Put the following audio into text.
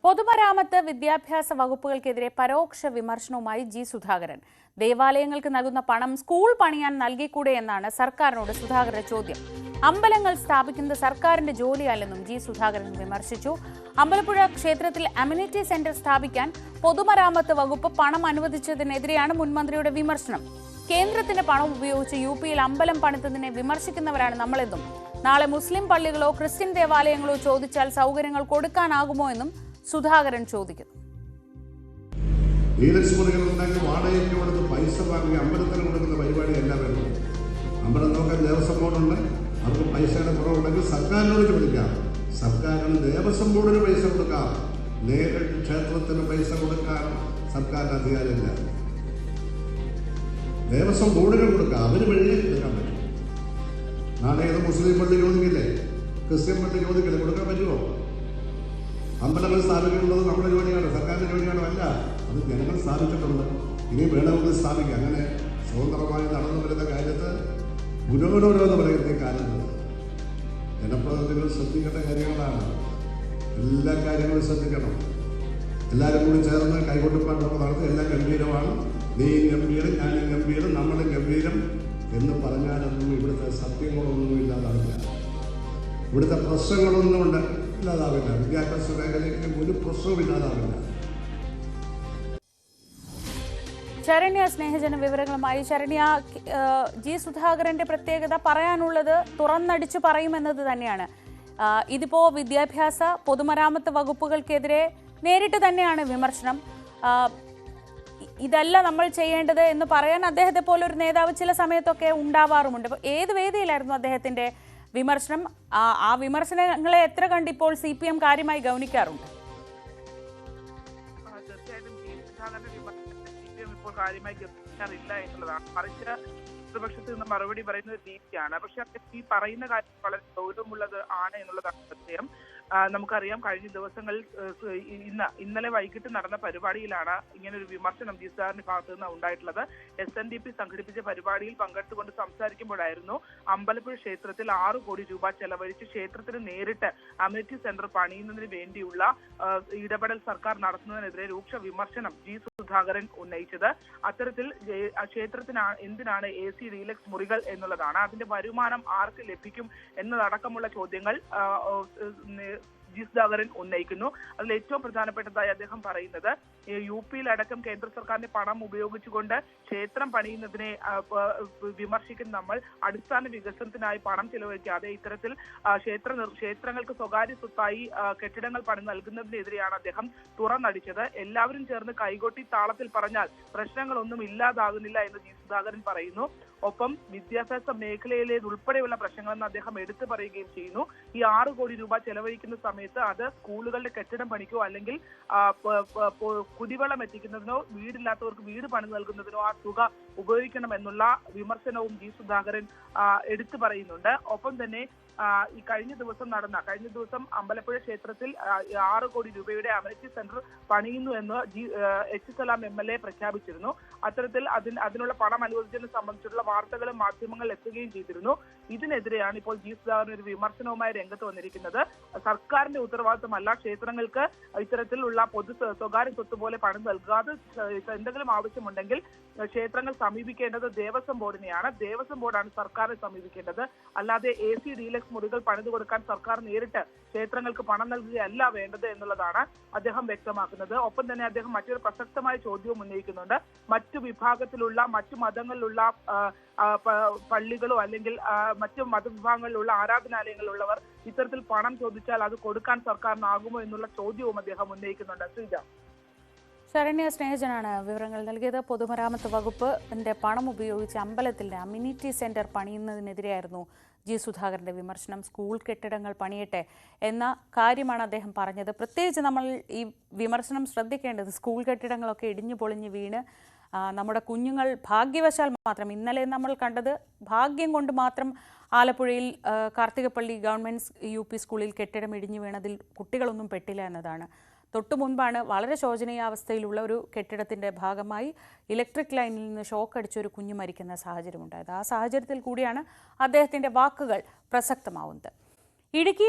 പൊതുമരാമത്ത് വിദ്യാഭ്യാസ വകുപ്പുകൾക്കെതിരെ പരോക്ഷ വിമർശനവുമായി ജി സുധാകരൻ. ദേവാലയങ്ങൾക്ക് നൽകുന്ന പണം സ്കൂൾ പണിയാൻ നൽകിക്കൂടെ എന്നാണ് സർക്കാരിനോട് സുധാകരന്റെ ചോദ്യം. അമ്പലങ്ങൾ സ്ഥാപിക്കുന്നത് സർക്കാരിന്റെ ജോലിയല്ലെന്നും ജി സുധാകരൻ വിമർശിച്ചു. അമ്പലപ്പുഴ ക്ഷേത്രത്തിൽ അമ്യൂണിറ്റി സെന്റർ സ്ഥാപിക്കാൻ പൊതുമരാമത്ത് വകുപ്പ് പണം അനുവദിച്ചതിനെതിരെയാണ് മുൻമന്ത്രിയുടെ വിമർശനം. കേന്ദ്രത്തിന്റെ പണം ഉപയോഗിച്ച് യുപിയിൽ അമ്പലം പണിതതിനെ വിമർശിക്കുന്നവരാണ് നമ്മളെന്നും നാളെ മുസ്ലിം പള്ളികളോ ക്രിസ്ത്യൻ ദേവാലയങ്ങളോ ചോദിച്ചാൽ സൗകര്യങ്ങൾ കൊടുക്കാനാകുമോ എന്നും സുധാകരൻ ചോദിക്കുന്നു. വാടകയ്ക്ക് കൊടുത്ത് പൈസ വാങ്ങി അമ്പലത്തിന് കൊടുക്കുന്ന പരിപാടി എല്ലാം വേണം. അമ്പലം നോക്കാൻ ദേവസ്വം ബോർഡുണ്ട്, അവർക്ക് പൈസയുടെ കുറവുണ്ടെങ്കിൽ സർക്കാരിനോട് ചോദിക്കാം. സർക്കാരിന് ദേവസ്വം ബോർഡിന് പൈസ കൊടുക്കാം, നേരിട്ട് ക്ഷേത്രത്തിന് പൈസ കൊടുക്കാൻ സർക്കാരിന് അധികാരമില്ല. ദേവസ്വം ബോർഡിന് കൊടുക്കാം, അവർ വഴിയെ എടുക്കാൻ പറ്റും. നാളെ ഏത് മുസ്ലിം പള്ളി ചോദിക്കില്ലേ, ക്രിസ്ത്യൻ പള്ളി ചോദിക്കില്ലേ, കൊടുക്കാൻ പറ്റുമോ? അമ്പലങ്ങൾ സ്ഥാപിക്കുന്നത് നമ്മുടെ ജോലിയാണ്, സർക്കാരിൻ്റെ ജോലിയാണോ? അല്ല, അത് ജനങ്ങൾ സ്ഥാപിച്ചിട്ടുണ്ട്. ഇനി വേണമെങ്കിൽ സ്ഥാപിക്കുക. അങ്ങനെ സ്വതന്ത്രമായി നടന്നു വരുന്ന കാര്യത്ത് ഗുരുവിനോരോന്ന് പറയുന്ന കാലത്ത് ജനപ്രതിനിധികൾ ശ്രദ്ധിക്കേണ്ട കാര്യങ്ങളാണ്. എല്ലാ കാര്യങ്ങളും ശ്രദ്ധിക്കണം. എല്ലാവരും കൂടി ചേർന്ന് കൈകൊട്ടിപ്പാട്ടൊക്കെ നടത്തി എല്ലാം ഗംഭീരമാണ്. നീയും ഗംഭീരം, ഞാനും ഗംഭീരം, നമ്മളും ഗംഭീരം എന്ന് പറഞ്ഞാലൊന്നും ഇവിടുത്തെ സത്യങ്ങളൊന്നും ഇല്ലാതാവില്ല. ഇവിടുത്തെ പ്രശ്നങ്ങളൊന്നും ഇല്ലാതാവില്ല. വിദ്യാഭ്യാസ മേഖലയ്ക്ക് ഒരു പ്രശ്നവും ഇല്ലാതാവില്ല. ശരണ്യ സ്നേഹജന വിവരങ്ങളുമായി. ശരണ്യ, ജി സുധാകരന്റെ പ്രത്യേകത പറയാനുള്ളത് തുറന്നടിച്ചു പറയുമെന്നത് തന്നെയാണ്. ഇതിപ്പോ വിദ്യാഭ്യാസ പൊതുമരാമത്ത് വകുപ്പുകൾക്കെതിരെ നേരിട്ട് തന്നെയാണ് വിമർശനം. ഇതല്ല നമ്മൾ ചെയ്യേണ്ടത് എന്ന് പറയാൻ അദ്ദേഹത്തെ പോലെ ഒരു നേതാവ് ചില സമയത്തൊക്കെ ഉണ്ടാവാറുമുണ്ട്. ഏത് വേദിയിലായിരുന്നു അദ്ദേഹത്തിന്റെ വിമർശനം? ആ വിമർശനങ്ങളെ എത്ര കണ്ടിപ്പോൾ CPM കാര്യമായി ഗൗനിക്കാറുണ്ട്? ഇപ്പോൾ കാര്യമായി ഗൗനിക്കാറില്ല എന്നുള്ളതാണ്. മറിച്ച് പ്രതിപക്ഷത്ത് നിന്ന് മറുപടി പറയുന്നത് രീതിയാണ്. പക്ഷെ ഈ പറയുന്ന കാര്യം വളരെ ഗൗരവമുള്ളത് ആണ് എന്നുള്ളതാണ് സത്യം. നമുക്കറിയാം, കഴിഞ്ഞ ദിവസങ്ങളിൽ ഇന്നലെ വൈകിട്ട് നടന്ന പരിപാടിയിലാണ് ഇങ്ങനൊരു വിമർശനം ജി സുധാകരന്റെ ഭാഗത്തു നിന്ന് ഉണ്ടായിട്ടുള്ളത്. SNDP സംഘടിപ്പിച്ച പരിപാടിയിൽ പങ്കെടുത്തുകൊണ്ട് സംസാരിക്കുമ്പോഴായിരുന്നു അമ്പലപ്പുഴ ക്ഷേത്രത്തിൽ 6 കോടി രൂപ ചെലവഴിച്ച് ക്ഷേത്രത്തിന് നേരിട്ട് അമ്യൂണിറ്റി സെന്റർ പണിയുന്നതിന് വേണ്ടിയുള്ള ഇടപെടൽ സർക്കാർ നടത്തുന്നതിനെതിരെ രൂക്ഷ വിമർശനം ജി സുധാകരൻ ഉന്നയിച്ചത്. അത്തരത്തിൽ ക്ഷേത്രത്തിന് എന്തിനാണ് AC ഡീലക്സ് മുറികൾ എന്നുള്ളതാണ്. അതിന്റെ വരുമാനം ആർക്ക് ലഭിക്കും എന്നതടക്കമുള്ള ചോദ്യങ്ങൾ ജി സുധാകരൻ ഉന്നയിക്കുന്നു. അതിൽ ഏറ്റവും പ്രധാനപ്പെട്ടതായി അദ്ദേഹം പറയുന്നത് യുപിയിലടക്കം കേന്ദ്ര സർക്കാരിന്റെ പണം ഉപയോഗിച്ചുകൊണ്ട് ക്ഷേത്രം പണിയുന്നതിനെ വിമർശിക്കുന്ന നമ്മൾ അടിസ്ഥാന വികസനത്തിനായി പണം ചെലവഴിക്കാതെ ഇത്തരത്തിൽ ക്ഷേത്രങ്ങൾക്ക് സ്വകാര്യ സ്വത്തായി കെട്ടിടങ്ങൾ പണി നൽകുന്നതിനെതിരെയാണ് അദ്ദേഹം തുറന്നടിച്ചത്. എല്ലാവരും ചേർന്ന് കൈകൊട്ടി താളത്തിൽ പറഞ്ഞാൽ പ്രശ്നങ്ങളൊന്നും ഇല്ലാതാകുന്നില്ല എന്ന് ജി സുധാകരൻ പറയുന്നു. ഒപ്പം വിദ്യാഭ്യാസ മേഖലയിലേതുൾപ്പെടെയുള്ള പ്രശ്നങ്ങളെന്ന് അദ്ദേഹം എടുത്തു പറയുകയും ചെയ്യുന്നു. ഈ 6 കോടി രൂപ ചെലവഴിക്കുന്ന സമയത്ത് അത് സ്കൂളുകളുടെ കെട്ടിടം പണിക്കോ അല്ലെങ്കിൽ കുടിവെള്ളം എത്തിക്കുന്നതിനോ വീടില്ലാത്തവർക്ക് വീട് പണി നൽകുന്നതിനോ ആ തുക ഉപയോഗിക്കണമെന്നുള്ള വിമർശനവും ജി സുധാകരൻ എടുത്തു പറയുന്നുണ്ട്. ഒപ്പം തന്നെ ഈ കഴിഞ്ഞ ദിവസം അമ്പലപ്പുഴ ക്ഷേത്രത്തിൽ 6 കോടി രൂപയുടെ അമ്യൂണിറ്റി സെന്റർ പണിയുന്നു എന്ന് H. സലാം MLA പ്രഖ്യാപിച്ചിരുന്നു. അത്തരത്തിൽ അതിനുള്ള പണം അനുവദിച്ചതിനെ സംബന്ധിച്ചിട്ടുള്ള വാർത്തകളും മാധ്യമങ്ങളിൽ എത്തുകയും ചെയ്തിരുന്നു. ഇതിനെതിരെയാണ് ഇപ്പോൾ ജി സുധാകരൻ ഒരു വിമർശനവുമായി രംഗത്ത് വന്നിരിക്കുന്നത്. സർക്കാരിന്റെ ഉത്തരവാദിത്തമല്ല ക്ഷേത്രങ്ങൾക്ക് ഇത്തരത്തിലുള്ള സ്വകാര്യ സ്വത്ത് പോലെ പണം നൽകാതെ എന്തെങ്കിലും ആവശ്യമുണ്ടെങ്കിൽ ക്ഷേത്രങ്ങൾ സമീപിക്കേണ്ടത് ദേവസ്വം ബോർഡിനെയാണ്. ദേവസ്വം ബോർഡാണ് സർക്കാരിനെ സമീപിക്കേണ്ടത്. അല്ലാതെ AC ഡീലക്സ് മുറികൾ പണിതു കൊടുക്കാൻ സർക്കാർ നേരിട്ട് ക്ഷേത്രങ്ങൾക്ക് പണം നൽകുകയല്ല വേണ്ടത് എന്നുള്ളതാണ് അദ്ദേഹം വ്യക്തമാക്കുന്നത്. ഒപ്പം തന്നെ അദ്ദേഹം മറ്റൊരു പ്രസക്തമായ ചോദ്യവും ഉന്നയിക്കുന്നുണ്ട്. മറ്റു വിഭാഗത്തിലുള്ള മറ്റു മതങ്ങളിലുള്ള പള്ളികളോ അല്ലെങ്കിൽ മറ്റു മതവിഭാഗങ്ങളിലുള്ള ആരാധനാലയങ്ങളിലുള്ളവർ ഇത്തരത്തിൽ പണം ചോദിച്ചാൽ അത് കൊടുക്കാൻ സർക്കാരിനാകുമോ എന്നുള്ള ചോദ്യവും അദ്ദേഹം ഉന്നയിക്കുന്നുണ്ട്. ശ്രീജ. ശരണ്യ സ്നേഹജനാണ് വിവരങ്ങൾ നൽകിയത്. പൊതുമരാമത്ത് വകുപ്പിന്റെ പണം ഉപയോഗിച്ച് അമ്പലത്തിന്റെ അമ്യൂണിറ്റി സെന്റർ പണിയുന്നതിനെതിരെയായിരുന്നു ജി സുധാകരന്റെ വിമർശനം. സ്കൂൾ കെട്ടിടങ്ങൾ പണിയട്ടെ എന്ന കാര്യമാണ് അദ്ദേഹം പറഞ്ഞത്. പ്രത്യേകിച്ച് നമ്മൾ ഈ വിമർശനം ശ്രദ്ധിക്കേണ്ടത് സ്കൂൾ കെട്ടിടങ്ങളൊക്കെ ഇടിഞ്ഞു പൊളിഞ്ഞ് വീണ് നമ്മുടെ കുഞ്ഞുങ്ങൾ ഭാഗ്യവശാൽ മാത്രം, ഇന്നലെ നമ്മൾ കണ്ടത് ഭാഗ്യം കൊണ്ട് മാത്രം ആലപ്പുഴയിൽ കാർത്തികപ്പള്ളി ഗവൺമെൻറ് UP സ്കൂളിൽ കെട്ടിടം ഇടിഞ്ഞു വീണതിൽ കുട്ടികളൊന്നും പെട്ടില്ല എന്നതാണ്. തൊട്ടു മുൻപാണ് വളരെ ശോചനീയാവസ്ഥയിലുള്ള ഒരു കെട്ടിടത്തിൻ്റെ ഭാഗമായി ഇലക്ട്രിക് ലൈനിൽ നിന്ന് ഷോക്ക് അടിച്ച ഒരു കുഞ്ഞു മരിക്കുന്ന സാഹചര്യമുണ്ടായത്. ആ സാഹചര്യത്തിൽ കൂടിയാണ് അദ്ദേഹത്തിൻ്റെ വാക്കുകൾ പ്രസക്തമാവുന്നത്. ഇടുക്കി